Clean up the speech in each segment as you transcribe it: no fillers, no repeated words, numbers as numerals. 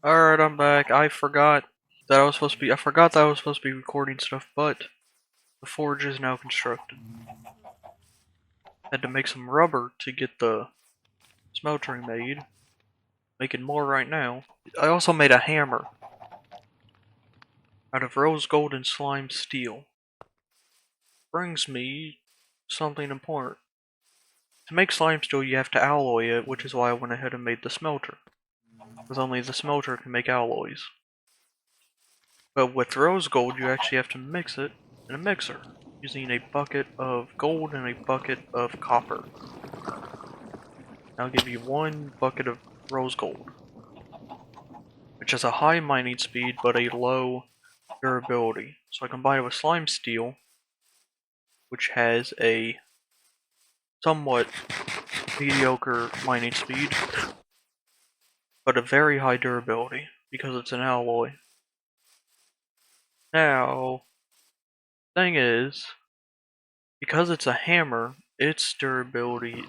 Alright, I'm back. I forgot that I was supposed to be recording stuff, but the forge is now constructed. Had to make some rubber to get the smeltery made. Making more right now. I also made a hammer out of rose gold and slime steel. Brings me something important. To make slime steel you have to alloy it, which is why I went ahead and made the smelter. Because only the smelter can make alloys. But with rose gold, you actually have to mix it in a mixer, using a bucket of gold and a bucket of copper. I'll give you one bucket of rose gold, which has a high mining speed but a low durability. So I combine it with slime steel, which has a somewhat mediocre mining speed, but a very high durability because it's an alloy. Now, thing is, because it's a hammer, its durability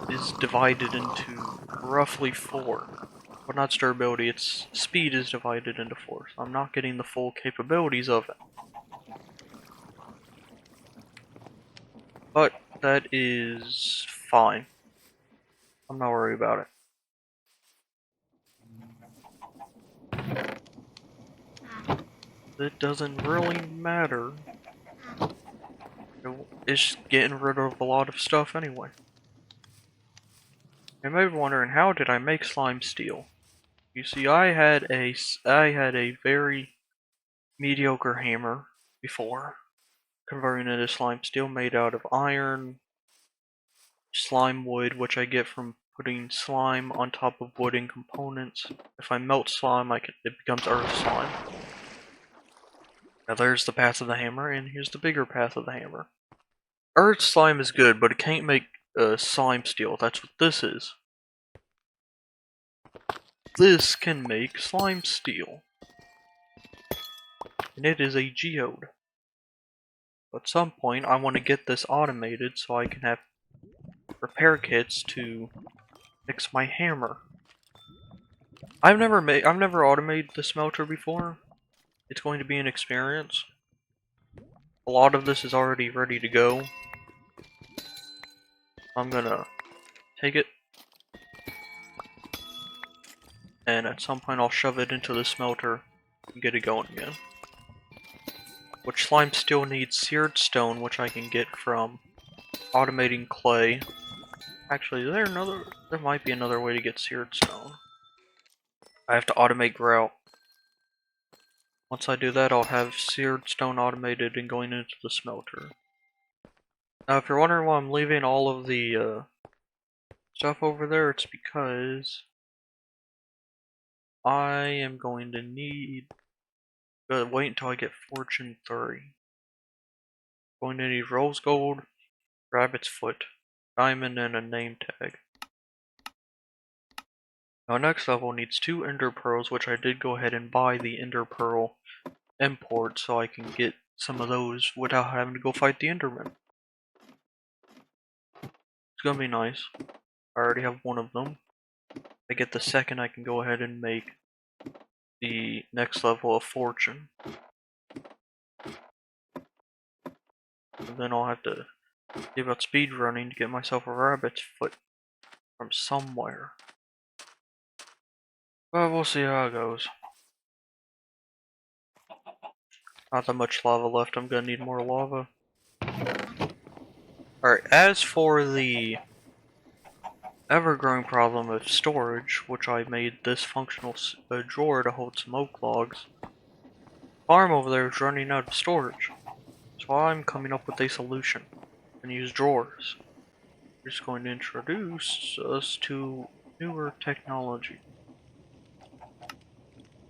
is divided into roughly 4. Well, not its durability, its speed is divided into 4, so I'm not getting the full capabilities of it. But that is fine. I'm not worried about it. It doesn't really matter. It's getting rid of a lot of stuff anyway. You may be wondering, how did I make slime steel? You see, I had a very mediocre hammer before, converting it to slime steel made out of iron, slime wood, which I get from putting slime on top of wooden components. If I melt slime, it becomes earth slime. Now there's the path of the hammer, and here's the bigger path of the hammer. Earth slime is good, but it can't make slime steel. That's what this is. This can make slime steel. And it is a geode. At some point, I want to get this automated so I can have repair kits to fix my hammer. I've never automated the smelter before. It's going to be an experience. A lot of this is already ready to go. I'm gonna take it, and at some point I'll shove it into the smelter and get it going again. Which slime still needs seared stone, which I can get from automating clay. Actually, there might be another way to get seared stone. I have to automate grout. Once I do that, I'll have seared stone automated and going into the smelter. Now, if you're wondering why I'm leaving all of the stuff over there, it's because I am going to need wait until I get Fortune 3. Going to need rose gold, rabbit's foot, diamond, and a name tag. Now next level needs 2 ender pearls, which I did go ahead and buy the ender pearl import so I can get some of those without having to go fight the enderman. It's gonna be nice. I already have one of them. If I get the second, I can go ahead and make the next level of fortune. And then I'll have to give out speed running to get myself a rabbit's foot from somewhere. But we'll see how it goes. Not that much lava left, I'm gonna need more lava. Alright, as for the ever-growing problem of storage, which I made this functional drawer to hold some oak logs, farm over there is running out of storage. So I'm coming up with a solution. And use drawers. We're just going to introduce us to newer technology.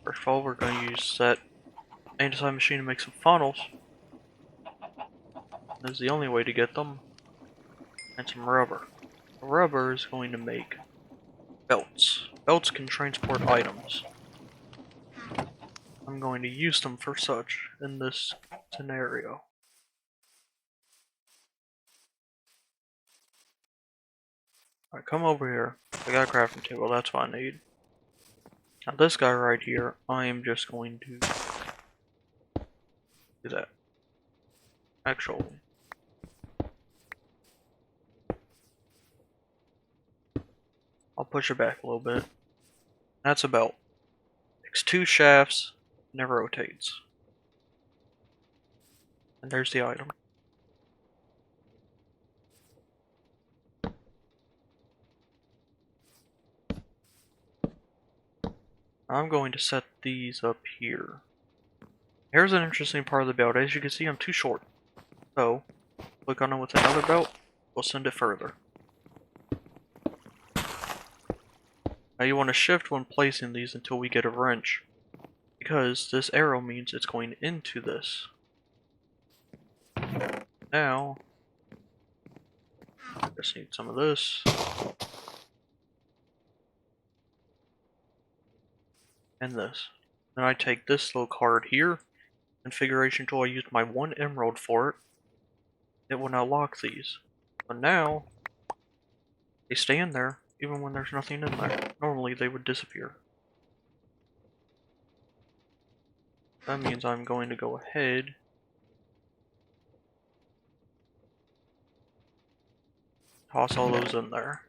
First of all, we're going to use that andesite machine to make some funnels. That's the only way to get them. And some rubber. Rubber is going to make belts. Belts can transport items. I'm going to use them for such in this scenario. Alright, come over here. I got a crafting table, that's what I need. Now this guy right here, I am just going to do that. Actually, I'll push it back a little bit. That's a belt. Takes 2 shafts, never rotates. And there's the item. I'm going to set these up here. Here's an interesting part of the belt. As you can see, I'm too short. So, click on it with another belt, we'll send it further. Now you want to shift when placing these until we get a wrench, because this arrow means it's going into this. Now, just need some of this. And this. Then I take this little card here, configuration tool, I used my 1 emerald for it. It will now lock these. But now, they stay in there, even when there's nothing in there. Normally they would disappear. That means I'm going to go ahead toss all those in there.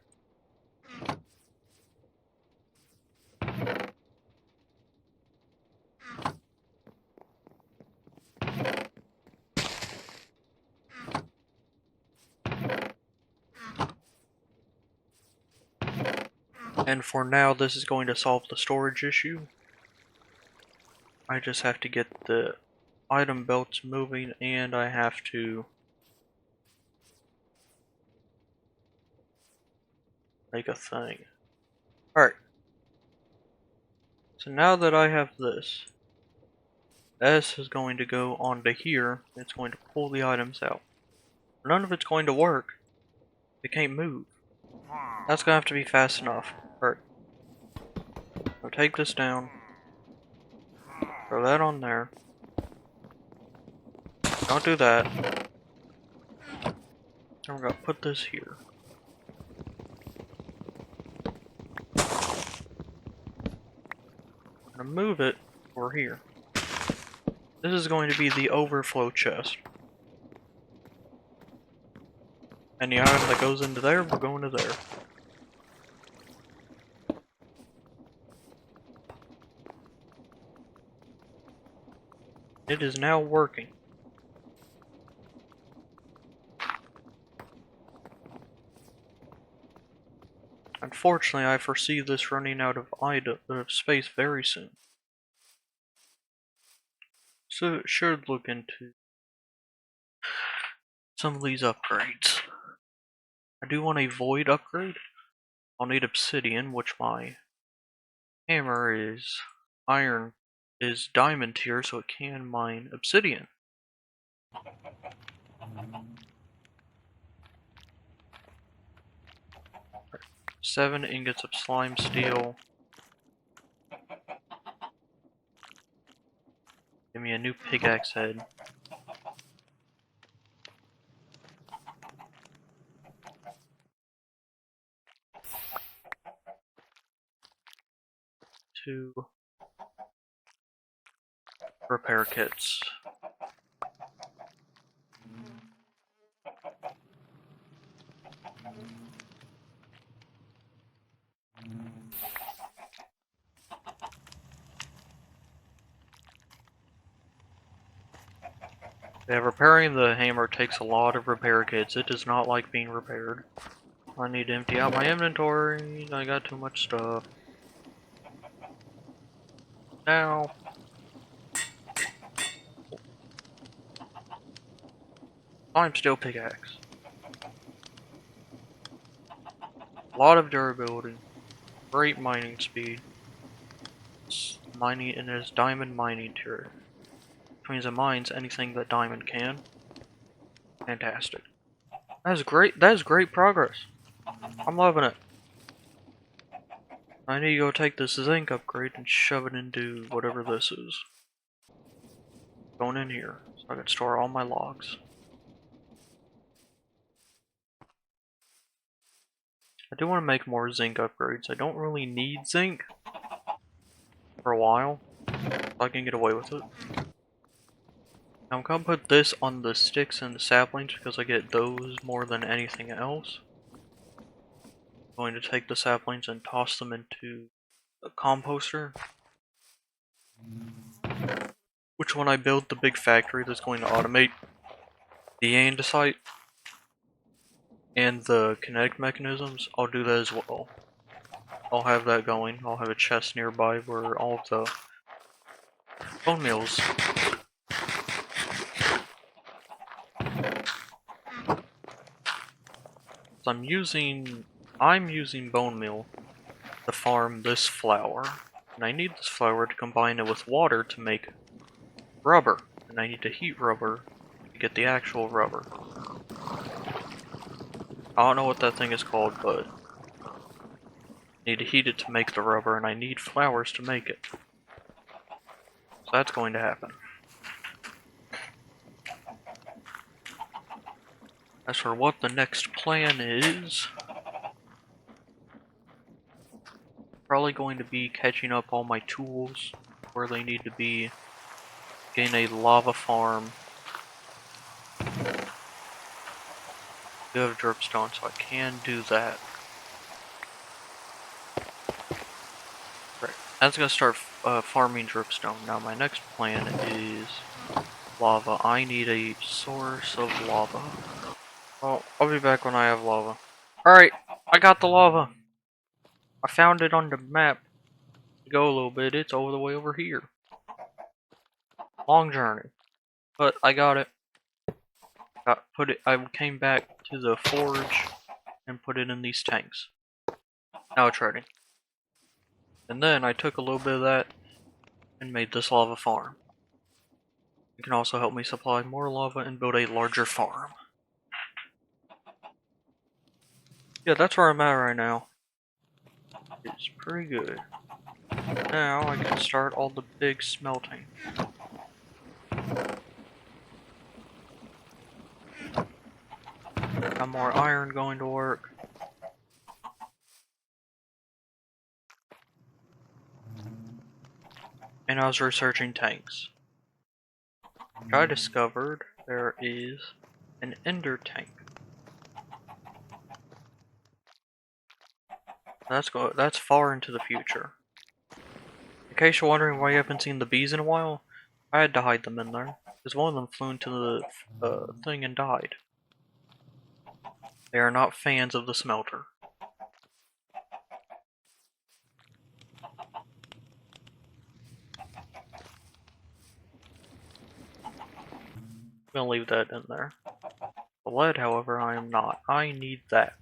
And for now, this is going to solve the storage issue. I just have to get the item belts moving, and I have to make a thing. Alright. So now that I have this, S is going to go onto here, and it's going to pull the items out. None of it's going to work. It can't move. That's gonna have to be fast enough. Alright. I'll take this down. Throw that on there. Don't do that. And we're gonna put this here. I'm gonna move it over here. This is going to be the overflow chest. And the item that goes into there will go into there. It is now working. Unfortunately, I foresee this running out of space very soon. So it should look into some of these upgrades. I do want a void upgrade. I'll need obsidian, which my hammer is diamond tier, so it can mine obsidian. 7 ingots of slime steel. Give me a new pickaxe head. Two repair kits. Yeah, repairing the hammer takes a lot of repair kits. It does not like being repaired. I need to empty out my inventory. I got too much stuff. Now, I'm still pickaxe. A lot of durability. Great mining speed. It's mining in its diamond mining tier. Which means it mines anything that diamond can. Fantastic. That is great. That is great progress. I'm loving it. I need to go take this zinc upgrade and shove it into whatever this is. Going in here, so I can store all my logs. I do want to make more zinc upgrades. I don't really need zinc, for a while, so I can get away with it. Now I'm gonna put this on the sticks and the saplings because I get those more than anything else. I'm going to take the saplings and toss them into a composter, which when I build the big factory that's going to automate the andesite and the kinetic mechanisms, I'll do that as well. I'll have that going. I'll have a chest nearby where all of the bone meals. So I'm using bone meal to farm this flour, and I need this flour to combine it with water to make rubber, and I need to heat rubber to get the actual rubber. I don't know what that thing is called, but I need to heat it to make the rubber, and I need flowers to make it. So that's going to happen. As for what the next plan is, probably going to be catching up all my tools where they need to be, getting a lava farm. I do have dripstone, so I can do that. Right. That's gonna start farming dripstone. Now my next plan is lava. I need a source of lava. Well, I'll be back when I have lava. Alright, I got the lava. I found it on the map. Go a little bit, it's all the way over here. Long journey. But I got it. I came back to the forge and put it in these tanks. Now it's ready. And then I took a little bit of that and made this lava farm. It can also help me supply more lava and build a larger farm. Yeah, that's where I'm at right now. It's pretty good. Now I can start all the big smelting. Got more iron going to work. And I was researching tanks. I discovered there is an ender tank. That's far into the future. In case you're wondering why you haven't seen the bees in a while, I had to hide them in there, because one of them flew into the thing and died. They are not fans of the smelter. I'm gonna leave that in there. The lead, however, I am not. I need that.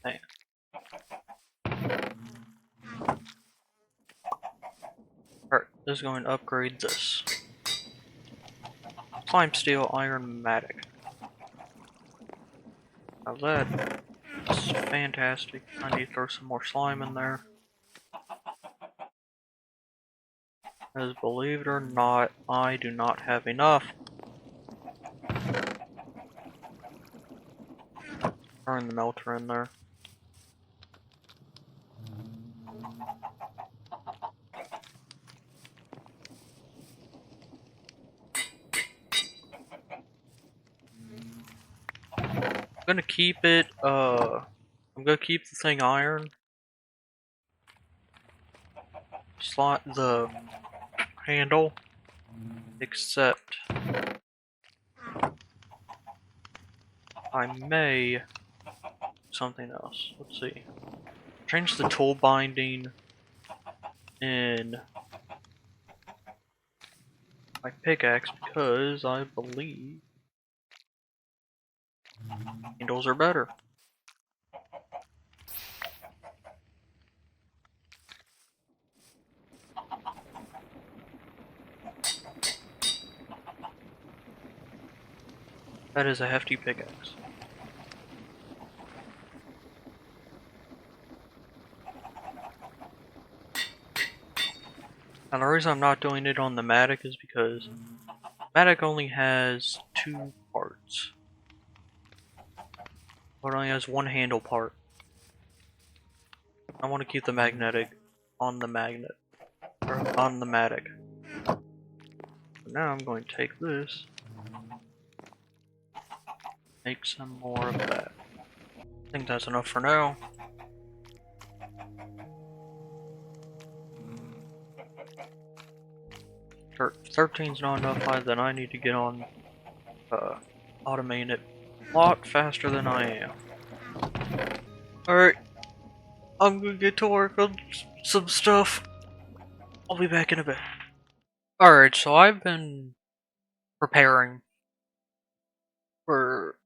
Dang. Alright, this is going to upgrade this. Slime steel iron matic. Now that is fantastic. I need to throw some more slime in there. As believe it or not, I do not have enough. Turn the melter in there. I'm gonna keep it, I'm gonna keep the thing iron. Slot the handle. Except I may something else. Let's see. Change the tool binding in my pickaxe because I believe handles are better. That is a hefty pickaxe. And the reason I'm not doing it on the Matic is because Matic only has 2 parts. It only has 1 handle part. I want to keep the magnetic on the magnet, or on the Matic. So now I'm going to take this, make some more of that. I think that's enough for now. Or 13's not enough, then I need to get on automating it a lot faster than I am. Alright, I'm gonna get to work on some stuff. I'll be back in a bit. Alright, so I've been preparing for,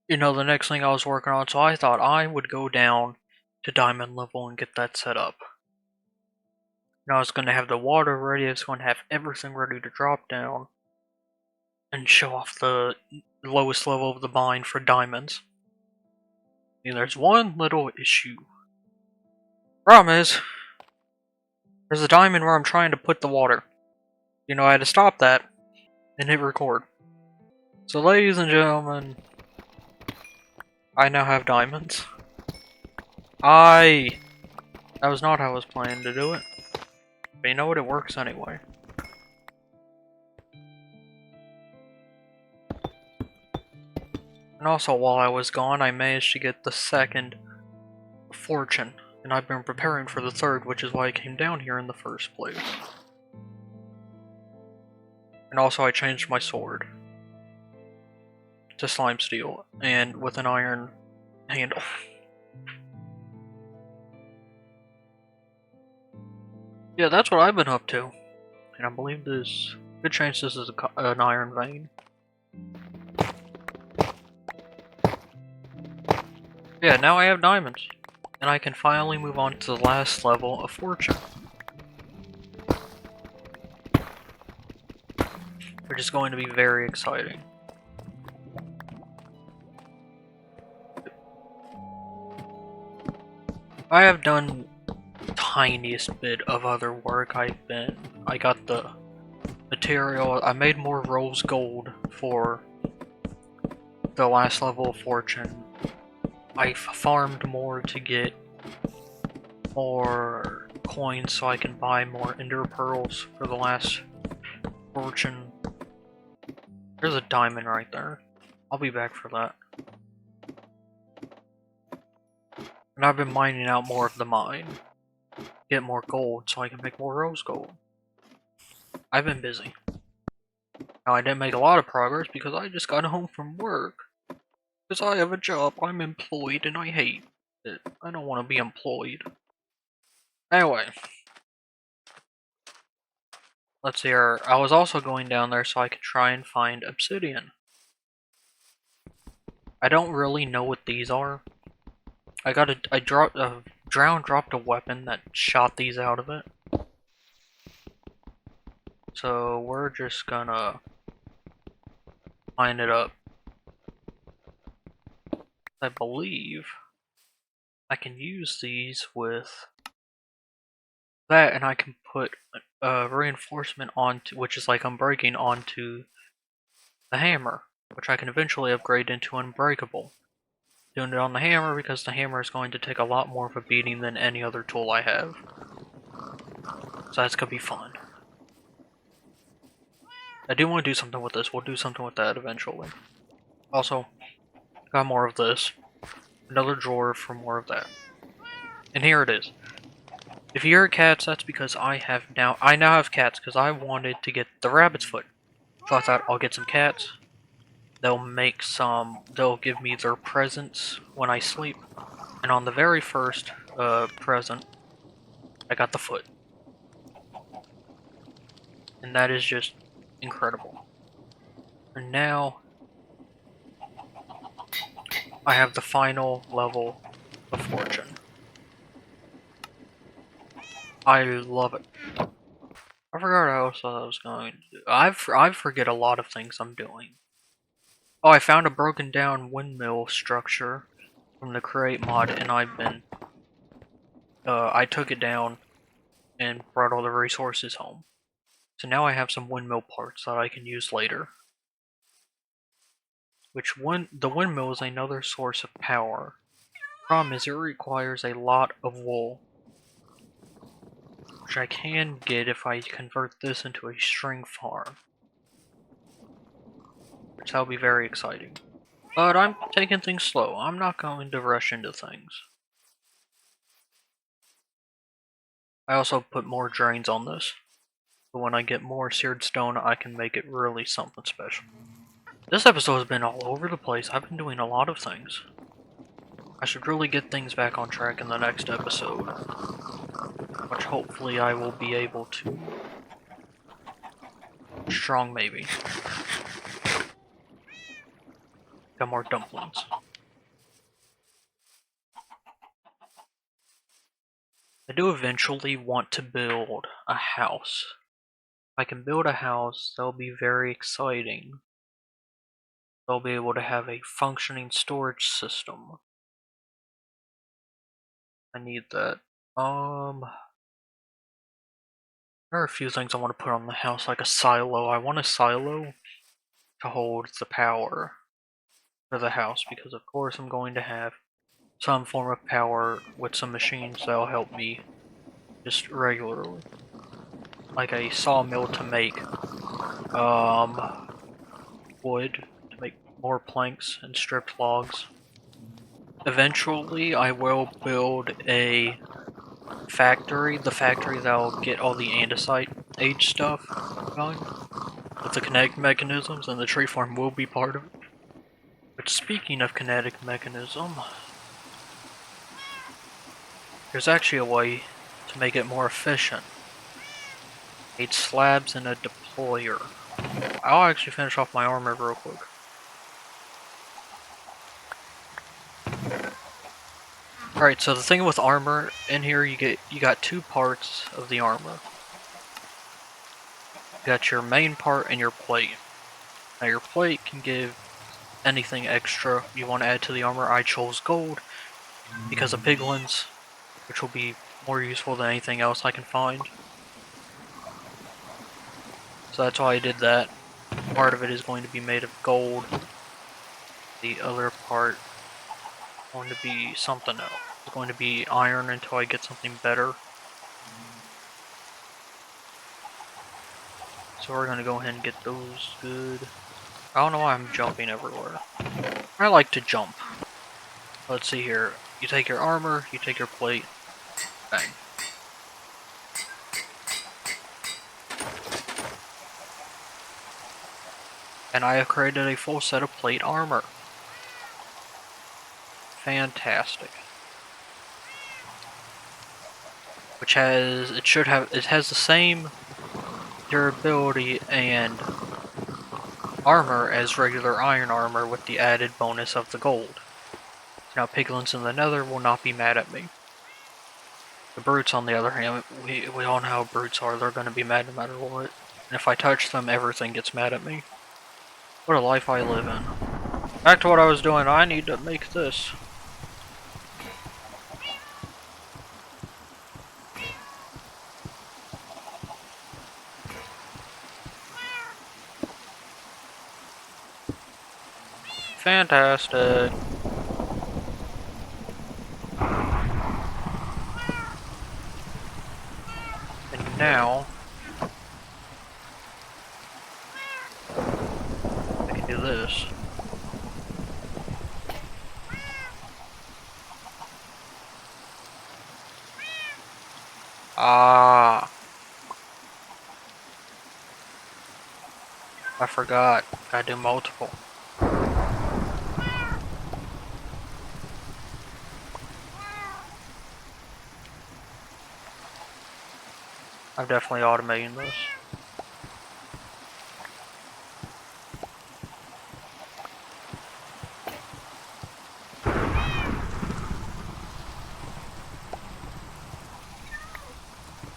the next thing I was working on, so I thought I would go down to diamond level and get that set up. Now I was going to have the water ready, I was going to have everything ready to drop down and show off the lowest level of the mine for diamonds. And there's one little issue. Problem is, there's a diamond where I'm trying to put the water. I had to stop that and hit record. So ladies and gentlemen, I now have diamonds. That was not how I was planning to do it. But you know what, it works anyway. And also while I was gone, I managed to get the 2nd fortune. And I've been preparing for the 3rd, which is why I came down here in the first place. And also I changed my sword to slime steel, and with an iron handle. Yeah, that's what I've been up to. And I believe there's good chance this is an iron vein. Yeah, now I have diamonds. And I can finally move on to the last level of fortune. Which is going to be very exciting. I have done tiniest bit of other work. I got the material, I made more rose gold for the last level of fortune. I farmed more to get more coins so I can buy more ender pearls for the last fortune. There's a diamond right there. I'll be back for that. And I've been mining out more of the mine. Get more gold so I can make more rose gold. I've been busy. Now I didn't make a lot of progress because I just got home from work. Because I have a job, I'm employed and I hate it. I don't want to be employed. Anyway. Let's see here. I was also going down there so I could try and find obsidian. I don't really know what these are. Drown dropped a weapon that shot these out of it. So we're just gonna line it up. I believe I can use these with that, and I can put reinforcement onto, which is like unbreaking, onto the hammer, which I can eventually upgrade into unbreakable. Doing it on the hammer because the hammer is going to take a lot more of a beating than any other tool I have. So that's gonna be fun. I do want to do something with this. We'll do something with that eventually. Also, got more of this. Another drawer for more of that. And here it is. If you hear cats, that's because I now have cats because I wanted to get the rabbit's foot. So I thought I'll get some cats. They'll give me their presents when I sleep. And on the very first present, I got the foot. And that is just incredible. And now I have the final level of fortune. I love it. I forgot how else I was going to do. I forget a lot of things I'm doing. Oh, I found a broken down windmill structure from the create mod, and I took it down and brought all the resources home. So now I have some windmill parts that I can use later. The windmill is another source of power. Problem is it requires a lot of wool, which I can get if I convert this into a string farm, which that'll be very exciting. But I'm taking things slow. I'm not going to rush into things. I also put more drains on this, but when I get more seared stone, I can make it really something special. This episode has been all over the place. I've been doing a lot of things. I should really get things back on track in the next episode, which hopefully I will be able to. Strong, maybe. Got more dumplings. I do eventually want to build a house. If I can build a house, that'll be very exciting. They'll be able to have a functioning storage system. I need that. There are a few things I want to put on the house, like a silo. I want a silo to hold the power for the house, because of course I'm going to have some form of power with some machines that'll help me just regularly. Like a sawmill to make wood, to make more planks and stripped logs. Eventually I will build a factory, the factory that'll get all the andesite age stuff going, with the kinetic mechanisms, and the tree farm will be part of it. But speaking of kinetic mechanism, there's actually a way to make it more efficient. Need slabs and a deployer. I'll actually finish off my armor real quick. Alright, so the thing with armor, in here you got two parts of the armor. You got your main part and your plate. Now your plate can give anything extra you want to add to the armor. I chose gold because of piglins, which will be more useful than anything else I can find. So that's why I did that. Part of it is going to be made of gold. The other part is going to be something else. It's going to be iron until I get something better. So we're going to go ahead and get those good. I don't know why I'm jumping everywhere. I like to jump. Let's see here. You take your armor, you take your plate. Bang. And I have created a full set of plate armor. Fantastic. Which has, it has the same durability and armor as regular iron armor with the added bonus of the gold. Now piglins in the nether will not be mad at me. The brutes on the other hand, we all know how brutes are, they're going to be mad no matter what. And if I touch them, everything gets mad at me. What a life I live in. Back to what I was doing, I need to make this. Fantastic. And now I can do this. Ah, I forgot. Gotta do multiple. I'm definitely automating this.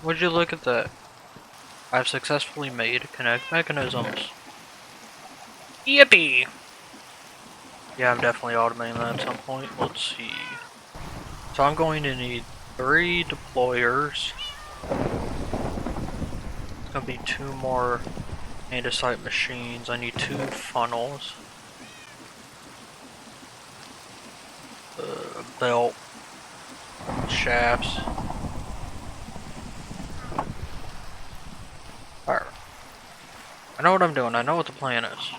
Would you look at that? I've successfully made kinetic mechanisms. Yippee! Yeah, I'm definitely automating that at some point. Let's see. So I'm going to need 3 deployers. Gonna be 2 more andesite machines. I need 2 funnels. Belt. Shafts. Alright. I know what I'm doing. I know what the plan is.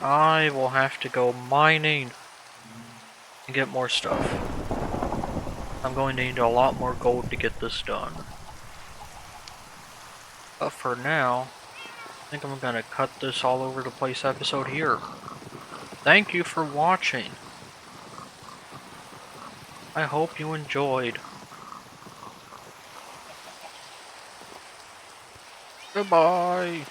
I will have to go mining and get more stuff. I'm going to need a lot more gold to get this done. But for now, I think I'm gonna cut this all over the place episode here. Thank you for watching. I hope you enjoyed. Goodbye.